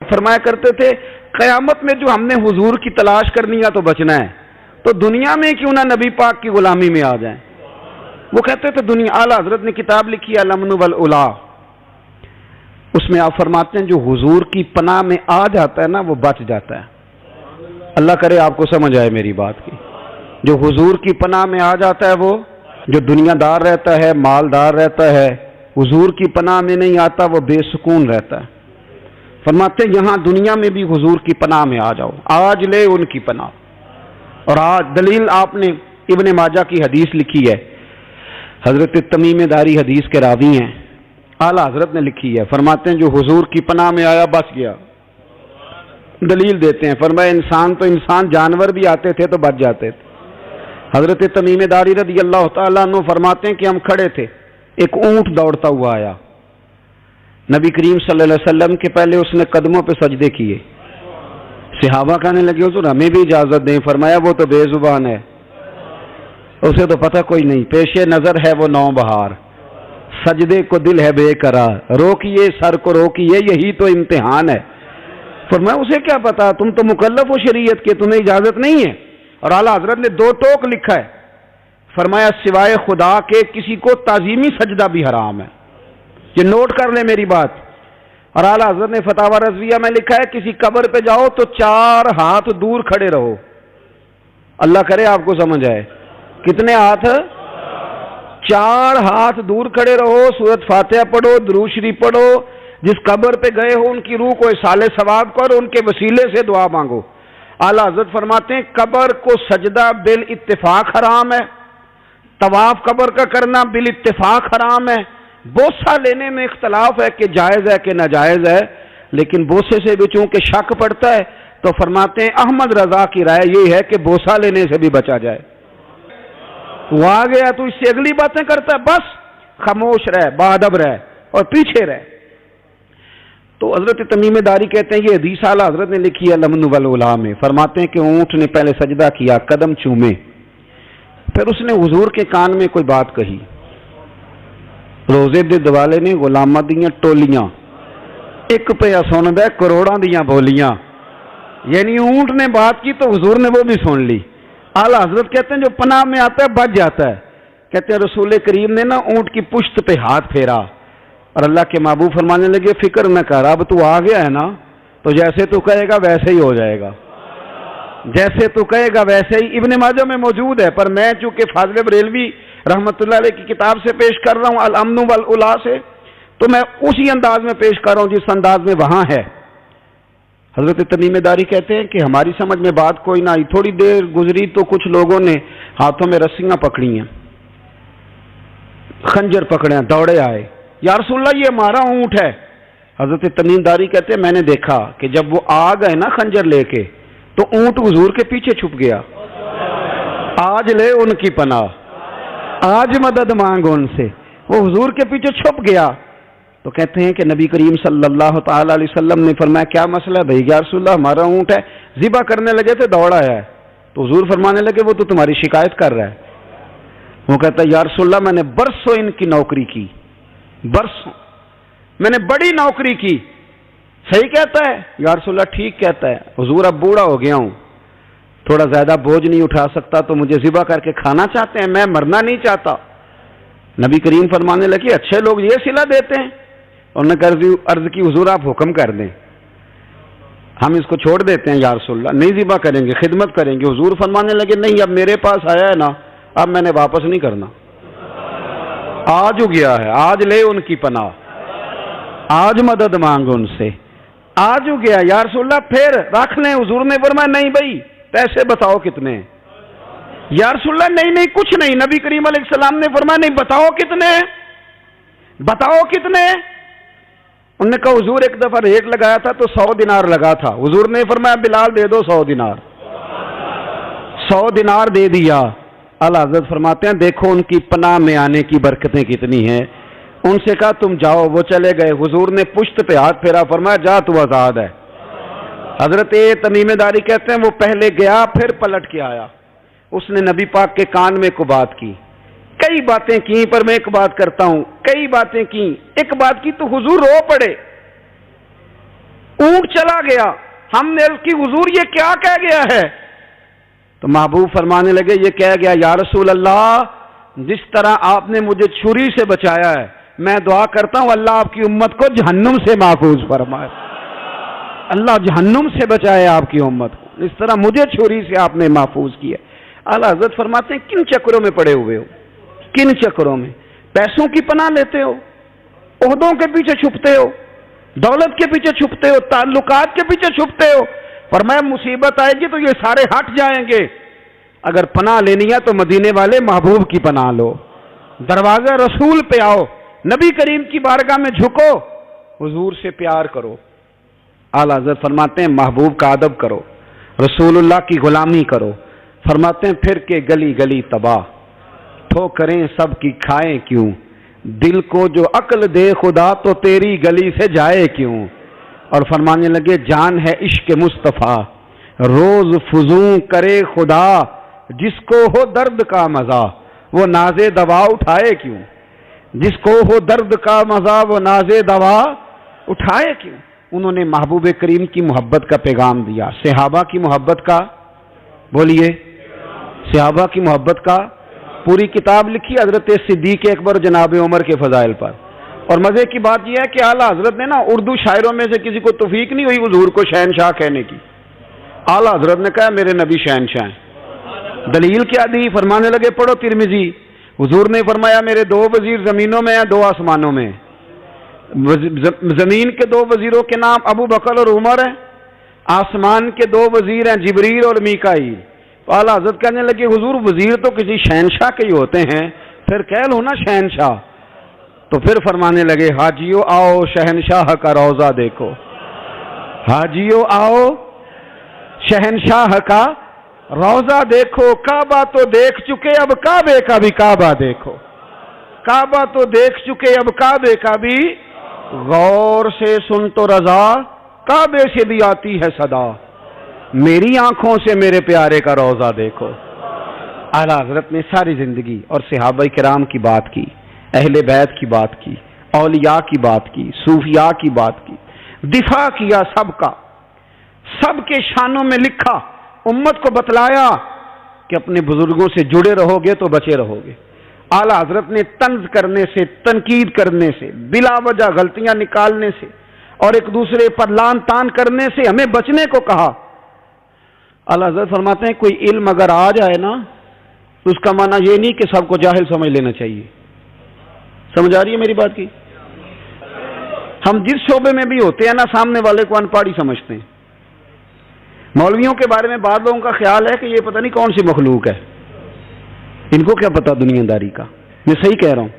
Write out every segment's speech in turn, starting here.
فرمایا کرتے تھے قیامت میں جو ہم نے حضور کی تلاش کرنی ہے تو بچنا ہے تو دنیا میں کیوں نہ نبی پاک کی غلامی میں آ جائیں. وہ کہتے تھے دنیا. اعلیٰ حضرت نے کتاب لکھی ہے الامن والعلا، اس میں آپ فرماتے ہیں جو حضور کی پناہ میں آ جاتا ہے نا وہ بچ جاتا ہے. اللہ کرے آپ کو سمجھ آئے میری بات کی. جو حضور کی پناہ میں آ جاتا ہے وہ جو دنیا دار رہتا ہے، مالدار رہتا ہے، حضور کی پناہ میں نہیں آتا وہ بے سکون رہتا ہے. فرماتے ہیں یہاں دنیا میں بھی حضور کی پناہ میں آ جاؤ، آج لے ان کی پناہ. اور آج دلیل آپ نے ابن ماجہ کی حدیث لکھی ہے، حضرت تمیم داری حدیث کے راوی ہیں، اعلیٰ حضرت نے لکھی ہے. فرماتے ہیں جو حضور کی پناہ میں آیا بچ گیا. دلیل دیتے ہیں، فرمایا انسان جانور بھی آتے تھے تو بچ جاتے تھے. حضرت تمیم داری رضی اللہ تعالیٰ عنہ فرماتے ہیں کہ ہم کھڑے تھے، ایک اونٹ دوڑتا ہوا آیا. نبی کریم صلی اللہ علیہ وسلم کے پہلے اس نے قدموں پہ سجدے کیے. صحابہ کہنے لگے حضور ہمیں بھی اجازت دیں. فرمایا وہ تو بے زبان ہے، اسے تو پتہ کوئی نہیں، پیش نظر ہے وہ نو بہار، سجدے کو دل ہے بے قرار، روکیے سر کو روکیے یہی تو امتحان ہے. فرمایا اسے کیا پتا، تم تو مکلف ہو شریعت کے، تمہیں اجازت نہیں ہے. اور اعلیٰ حضرت نے 2 ٹوک لکھا ہے، فرمایا سوائے خدا کے کسی کو تعظیمی سجدہ بھی حرام ہے. یہ نوٹ کر لیں میری بات. اور اعلیٰ حضرت نے فتاوی رضویہ میں لکھا ہے کسی قبر پہ جاؤ تو 4 ہاتھ دور کھڑے رہو. اللہ کرے آپ کو سمجھ آئے. کتنے ہاتھ؟ 4 ہاتھ دور کھڑے رہو، سورۃ فاتحہ پڑھو، درود شریف پڑھو، جس قبر پہ گئے ہو ان کی روح کو اصال ثواب کرو، ان کے وسیلے سے دعا مانگو. اعلیٰ حضرت فرماتے ہیں قبر کو سجدہ بالاتفاق حرام ہے، طواف قبر کا کرنا بالاتفاق حرام ہے. بوسہ لینے میں اختلاف ہے کہ جائز ہے کہ ناجائز ہے، لیکن بوسے سے بھی چونکہ شک پڑتا ہے تو فرماتے ہیں احمد رضا کی رائے یہ ہے کہ بوسہ لینے سے بھی بچا جائے. وہ آ گیا تو اس سے اگلی باتیں کرتا ہے، بس خاموش رہ، باادب رہ اور پیچھے رہ. تو حضرت تمیم داری کہتے ہیں یہ حدیث اعلیٰ حضرت نے لکھی ہے الامن والعلا میں. فرماتے ہیں کہ اونٹ نے پہلے سجدہ کیا، قدم چومے، پھر اس نے حضور کے کان میں کوئی بات کہی. روزے دے دوالے نے غلاماں دیاں ٹولیاں، ایک پہ سن دے کروڑاں دیاں بولیاں. یعنی اونٹ نے بات کی تو حضور نے وہ بھی سن لی. اعلیٰ حضرت کہتے ہیں جو پناہ میں آتا ہے بچ جاتا ہے. کہتے ہیں رسول کریم نے نا اونٹ کی پشت پہ ہاتھ پھیرا اور اللہ کے محبوب فرمانے لگے فکر نہ کر، اب تو آ گیا ہے نا تو جیسے تو کہے گا ویسے ہی ہو جائے گا، جیسے تو کہے گا ویسے ہی. ابن ماجہ میں موجود ہے، پر میں چونکہ فاضل بریلوی رحمۃ اللہ علیہ کی کتاب سے پیش کر رہا ہوں الامن والعلا سے، تو میں اسی انداز میں پیش کر رہا ہوں جس انداز میں وہاں ہے. حضرت تمیم داری کہتے ہیں کہ ہماری سمجھ میں بات کوئی نہ آئی. تھوڑی دیر گزری تو کچھ لوگوں نے ہاتھوں میں رسیاں پکڑی ہیں، خنجر پکڑے ہیں، دوڑے آئے، یا رسول اللہ یہ ہمارا اونٹ ہے. حضرت تمیم داری کہتے ہیں میں نے دیکھا کہ جب وہ آ گئے نا خنجر لے کے تو اونٹ حضور کے پیچھے چھپ گیا. آج لے ان کی پناہ، آج مدد مانگ ان سے. وہ حضور کے پیچھے چھپ گیا. تو کہتے ہیں کہ نبی کریم صلی اللہ تعالی علیہ وسلم نے فرمایا کیا مسئلہ ہے بھائی؟ یا رسول اللہ ہمارا اونٹ ہے. ذبح کرنے لگے تھے دوڑ آیا ہے. تو حضور فرمانے لگے وہ تو تمہاری شکایت کر رہا ہے. وہ کہتا ہے یا رسول اللہ میں نے برسوں ان کی نوکری کی، برسوں میں نے بڑی نوکری کی. صحیح کہتا ہے یا رسول اللہ؟ ٹھیک کہتا ہے. حضور اب بوڑھا ہو گیا ہوں، تھوڑا زیادہ بوجھ نہیں اٹھا سکتا تو مجھے ذبح کر کے کھانا چاہتے ہیں، میں مرنا نہیں چاہتا. نبی کریم فرمانے لگے اچھے لوگ یہ صلہ دیتے ہیں. انہوں نے عرض کی حضور آپ حکم کر دیں، ہم اس کو چھوڑ دیتے ہیں یا رسول اللہ، نہیں ذبح کریں گے، خدمت کریں گے. حضور فرمانے لگے نہیں اب میرے پاس آیا ہے نا، اب میں نے واپس نہیں کرنا، آج ہو گیا ہے، آج لے ان کی پناہ، آج مدد مانگ ان سے، آج ہو گیا یا رسول اللہ پھر رکھ لیں. حضور نے فرمایا نہیں بھائی پیسے بتاؤ کتنے؟ یا رسول اللہ نہیں کچھ نہیں. نبی کریم علیہ السلام نے فرمایا نہیں بتاؤ کتنے، بتاؤ کتنے. انہوں نے کہا حضور ایک دفعہ ریٹ لگایا تھا تو 100 دینار لگا تھا. حضور نے فرمایا بلال دے دو 100 دینار. 100 دینار دے دیا. اعلیٰ حضرت فرماتے ہیں دیکھو ان کی پناہ میں آنے کی برکتیں کتنی ہیں. ان سے کہا تم جاؤ، وہ چلے گئے. حضور نے پشت پہ ہاتھ پھیرا، فرمایا جا تو آزاد ہے. حضرت تمیم داری کہتے ہیں وہ پہلے گیا پھر پلٹ کے آیا. اس نے نبی پاک کے کان میں کو بات کی، کئی باتیں کی، پر میں ایک بات کرتا ہوں، کئی باتیں کی، ایک بات کی تو حضور رو پڑے. اونٹ چلا گیا، ہم نے عرض کی حضور یہ کیا کہہ گیا ہے؟ تو محبوب فرمانے لگے یہ کہہ گیا یا رسول اللہ جس طرح آپ نے مجھے چھری سے بچایا ہے میں دعا کرتا ہوں اللہ آپ کی امت کو جہنم سے محفوظ فرمائے، اللہ جہنم سے بچائے آپ کی امت کو، اس طرح مجھے چھری سے آپ نے محفوظ کیا۔ اعلیٰ حضرت فرماتے ہیں کن چکروں میں پڑے ہوئے ہو، کن چکروں میں؟ پیسوں کی پناہ لیتے ہو، عہدوں کے پیچھے چھپتے ہو، دولت کے پیچھے چھپتے ہو، تعلقات کے پیچھے چھپتے ہو، فرمایا مصیبت آئے گی تو یہ سارے ہٹ جائیں گے، اگر پناہ لینی ہے تو مدینے والے محبوب کی پناہ لو، دروازہ رسول پہ آؤ، نبی کریم کی بارگاہ میں جھکو، حضور سے پیار کرو۔ اعلیٰ حضرت فرماتے ہیں محبوب کا ادب کرو، رسول اللہ کی غلامی کرو، فرماتے ہیں پھر کے گلی گلی تباہ، ٹھوکریں سب کی کھائیں کیوں، دل کو جو عقل دے خدا تو تیری گلی سے جائے کیوں، اور فرمانے لگے جان ہے عشق مصطفیٰ روز فزوں کرے خدا، جس کو ہو درد کا مزہ وہ ناز دوا اٹھائے کیوں، جس کو ہو درد کا مزہ وہ ناز دوا اٹھائے کیوں۔ انہوں نے محبوب کریم کی محبت کا پیغام دیا، صحابہ کی محبت کا، بولیے صحابہ کی محبت کا پوری کتاب لکھی حضرت صدیق اکبر جناب عمر کے فضائل پر۔ اور مزے کی بات یہ ہے کہ اعلیٰ حضرت نے نا اردو شاعروں میں سے کسی کو توفیق نہیں ہوئی حضور کو شہنشاہ کہنے کی، اعلیٰ حضرت نے کہا میرے نبی شہنشاہ ہیں۔ دلیل کیا دی؟ فرمانے لگے پڑھو ترمذی، حضور نے فرمایا میرے دو وزیر زمینوں میں ہیں دو آسمانوں میں، زمین کے دو وزیروں کے نام ابو بکر اور عمر ہیں، آسمان کے دو وزیر ہیں جبریل اور میکائیل۔ اعلیٰ حضرت کہنے لگے حضور وزیر تو کسی شہنشاہ کے ہی ہوتے ہیں، پھر کہہ لو نا شہنشاہ۔ تو پھر فرمانے لگے حاجیو آؤ شہنشاہ کا روضہ دیکھو، حاجیو آؤ شہنشاہ کا روضہ دیکھو، کعبہ تو دیکھ چکے اب کعبے کا بھی کعبہ دیکھو، کعبہ تو دیکھ چکے اب کعبے کا بھی، غور سے سن تو رضا کعبے سے بھی آتی ہے صدا، میری آنکھوں سے میرے پیارے کا روضہ دیکھو۔ اعلیٰ حضرت نے ساری زندگی اور صحابہ کرام کی بات کی، اہل بیت کی بات کی، اولیاء کی بات کی، صوفیاء کی بات کی، دفاع کیا سب کا، سب کے شانوں میں لکھا، امت کو بتلایا کہ اپنے بزرگوں سے جڑے رہو گے تو بچے رہو گے۔ اعلیٰ حضرت نے طنز کرنے سے، تنقید کرنے سے، بلا وجہ غلطیاں نکالنے سے اور ایک دوسرے پر لان تان کرنے سے ہمیں بچنے کو کہا۔ اعلیٰ حضرت فرماتے ہیں کوئی علم اگر آ جائے نا تو اس کا معنی یہ نہیں کہ سب کو جاہل سمجھ لینا چاہیے۔ سمجھ آ رہی ہے میری بات کی؟ ہم جس شعبے میں بھی ہوتے ہیں نا سامنے والے کو ان پڑھ ہی سمجھتے ہیں۔ مولویوں کے بارے میں بعض لوگوں کا خیال ہے کہ یہ پتہ نہیں کون سی مخلوق ہے، ان کو کیا پتا دنیا داری کا، میں صحیح کہہ رہا ہوں۔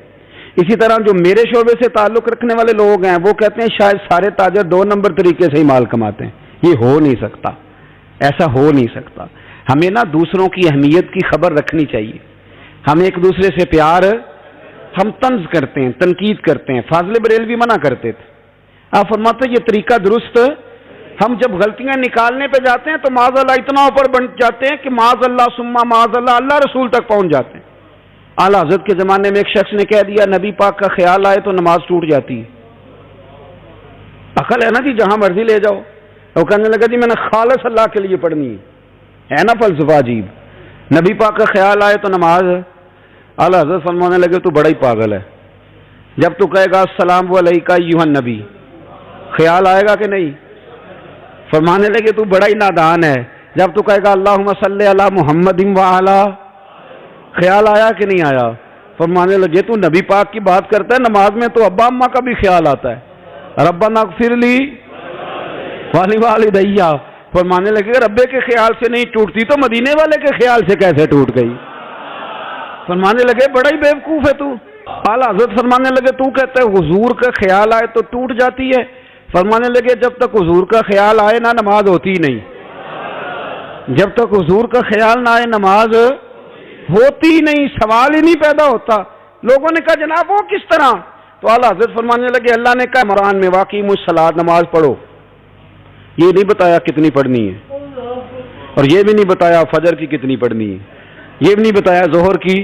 اسی طرح جو میرے شعبے سے تعلق رکھنے والے لوگ ہیں وہ کہتے ہیں شاید سارے تاجر 2 نمبر طریقے سے ہی مال کماتے ہیں، یہ ہو نہیں سکتا، ایسا ہو نہیں سکتا۔ ہمیں نا دوسروں کی اہمیت کی خبر رکھنی چاہیے، ہمیں ایک دوسرے سے پیار، ہم طنز کرتے ہیں، تنقید کرتے ہیں، فاضل بریلوی منع کرتے تھے، آپ فرماتے یہ طریقہ درست، ہم جب غلطیاں نکالنے پہ جاتے ہیں تو معاذ اللہ اتنا اوپر بن جاتے ہیں کہ معاذ اللہ ثم معاذ اللہ اللہ رسول تک پہنچ جاتے ہیں۔ اعلیٰ حضرت کے زمانے میں ایک شخص نے کہہ دیا نبی پاک کا خیال آئے تو نماز ٹوٹ جاتی ہے۔ عقل ہے نا جی، جہاں مرضی لے جاؤ۔ وہ کہنے لگا جی میں نے خالص اللہ کے لیے پڑھنی ہے نا فلسفہ عجیب، نبی پاک کا خیال آئے تو نماز۔ اعلیٰ حضرت فرمانے لگے تو بڑا ہی پاگل ہے، جب تو کہے گا السلام علیکہ ایھا النبی، خیال آئے گا کہ نہیں؟ فرمانے لگے تو بڑا ہی نادان ہے، جب تو کہے گا اللہم صلی علی محمد وعلی، خیال آیا کہ نہیں آیا؟ فرمانے لگے تو نبی پاک کی بات کرتا ہے، نماز میں تو ابا اماں کا بھی خیال آتا ہے، ربنا اغفر لی والدیّ۔ فرمانے لگے ربے کے خیال سے نہیں ٹوٹتی تو مدینے والے کے خیال سے کیسے ٹوٹ گئی؟ فرمانے لگے بڑا ہی بیوقوف ہے تو۔ اعلیٰ حضرت فرمانے لگے تو کہتا ہے حضور کا خیال آئے تو ٹوٹ جاتی ہے، فرمانے لگے جب تک حضور کا خیال آئے نہ نماز ہوتی ہی نہیں، جب تک حضور کا خیال نہ آئے نماز ہوتی ہی نہیں، سوال ہی نہیں پیدا ہوتا۔ لوگوں نے کہا جناب وہ کس طرح؟ تو اعلیٰ حضرت فرمانے لگے اللہ نے کہا قرآن میں واقعی الصلاۃ نماز پڑھو، یہ نہیں بتایا کتنی پڑھنی ہے، اور یہ بھی نہیں بتایا فجر کی کتنی پڑھنی ہے، یہ بھی نہیں بتایا ظہر کی،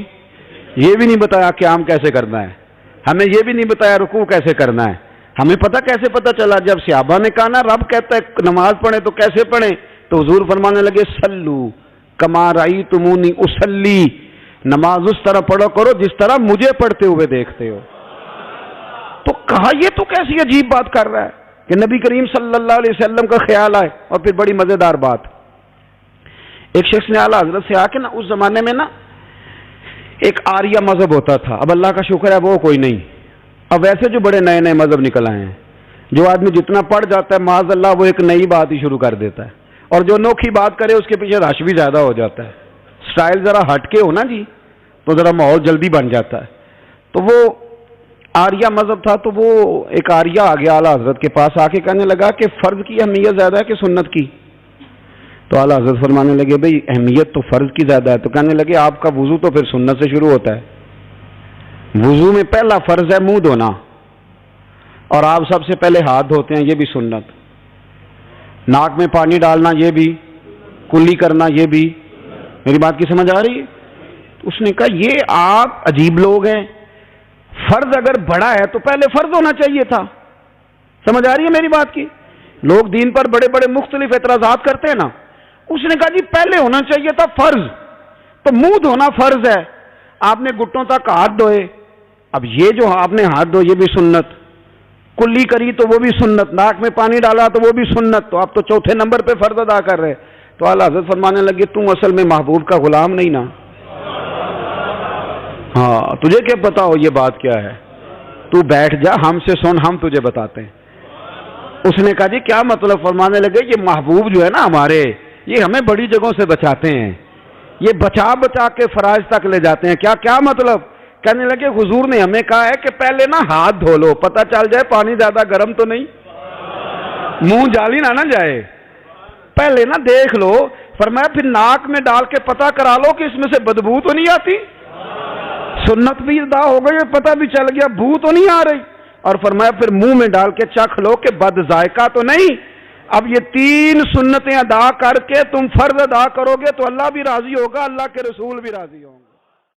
یہ بھی نہیں بتایا قیام کیسے کرنا ہے، ہمیں یہ بھی نہیں بتایا رکوع کیسے کرنا ہے، ہمیں پتہ کیسے پتہ چلا؟ جب صحابہ نے کہا نا رب کہتا ہے نماز پڑھیں تو کیسے پڑھیں، تو حضور فرمانے لگے سلو کما رأیتمونی اصلی، نماز اس طرح پڑھو کرو جس طرح مجھے پڑھتے ہوئے دیکھتے ہو۔ تو کہا یہ تو کیسی عجیب بات کر رہا ہے کہ نبی کریم صلی اللہ علیہ وسلم کا خیال آئے۔ اور پھر بڑی مزیدار بات، ایک شخص نے اعلیٰ حضرت سے آ کے نا، اس زمانے میں نا ایک آریہ مذہب ہوتا تھا، اب اللہ کا شکر ہے وہ کوئی نہیں، اب ویسے جو بڑے نئے نئے مذہب نکل آئے ہیں، جو آدمی جتنا پڑھ جاتا ہے معاذ اللہ وہ ایک نئی بات ہی شروع کر دیتا ہے، اور جو انوکھی بات کرے اس کے پیچھے رش بھی زیادہ ہو جاتا ہے، سٹائل ذرا ہٹ کے ہو نا جی تو ذرا ماحول جلدی بن جاتا ہے۔ تو وہ آریہ مذہب تھا، تو وہ ایک آریہ آ گیا اعلیٰ حضرت کے پاس، آ کے کہنے لگا کہ فرض کی اہمیت زیادہ ہے کہ سنت کی؟ تو اعلیٰ حضرت فرمانے لگے بھئی اہمیت تو فرض کی زیادہ ہے۔ تو کہنے لگے آپ کا وضو تو پھر سنت سے شروع ہوتا ہے، وضو میں پہلا فرض ہے منہ دھونا، اور آپ سب سے پہلے ہاتھ دھوتے ہیں، یہ بھی سنت، ناک میں پانی ڈالنا یہ بھی، کلی کرنا یہ بھی، میری بات کی سمجھ آ رہی ہے؟ اس نے کہا یہ آپ عجیب لوگ ہیں، فرض اگر بڑا ہے تو پہلے فرض ہونا چاہیے تھا۔ سمجھ آ رہی ہے میری بات کی؟ لوگ دین پر بڑے بڑے مختلف اعتراضات کرتے ہیں نا، اس نے کہا جی پہلے ہونا چاہیے تھا فرض، تو منہ دھونا فرض ہے، آپ نے گھٹنوں تک ہاتھ دھوئے، اب یہ جو آپ نے ہاتھ دھوئے یہ بھی سنت، کلی کری تو وہ بھی سنت، ناک میں پانی ڈالا تو وہ بھی سنت، تو آپ تو چوتھے نمبر پہ فرض ادا کر رہے۔ تو اعلیٰ حضرت فرمانے لگے تم اصل میں محبوب کا غلام نہیں نا، ہاں تجھے کیا پتا ہو یہ بات کیا ہے، تو بیٹھ جا ہم سے سن، ہم تجھے بتاتے ہیں۔ اس نے کہا جی کیا مطلب؟ فرمانے لگے یہ محبوب جو ہے نا ہمارے، یہ ہمیں بڑی جگہوں سے بچاتے ہیں، یہ بچا بچا کے فرائض تک لے جاتے ہیں۔ کیا مطلب؟ کہنے لگے حضور نے ہمیں کہا ہے کہ پہلے نا ہاتھ دھو لو، پتہ چل جائے پانی زیادہ گرم تو نہیں، منہ جالی نہ جائے، پہلے نا دیکھ لو۔ فرمایا پھر ناک میں ڈال کے پتہ کرا لو کہ اس میں سے بدبو تو نہیں آتی، سنت بھی ادا ہو گئی، پتہ بھی چل گیا بو تو نہیں آ رہی، اور فرمایا پھر منہ میں ڈال کے چکھ لو کہ بد ذائقہ تو نہیں۔ اب یہ 3 سنتیں ادا کر کے تم فرض ادا کرو گے تو اللہ بھی راضی ہوگا، اللہ کے رسول بھی راضی ہوں گے۔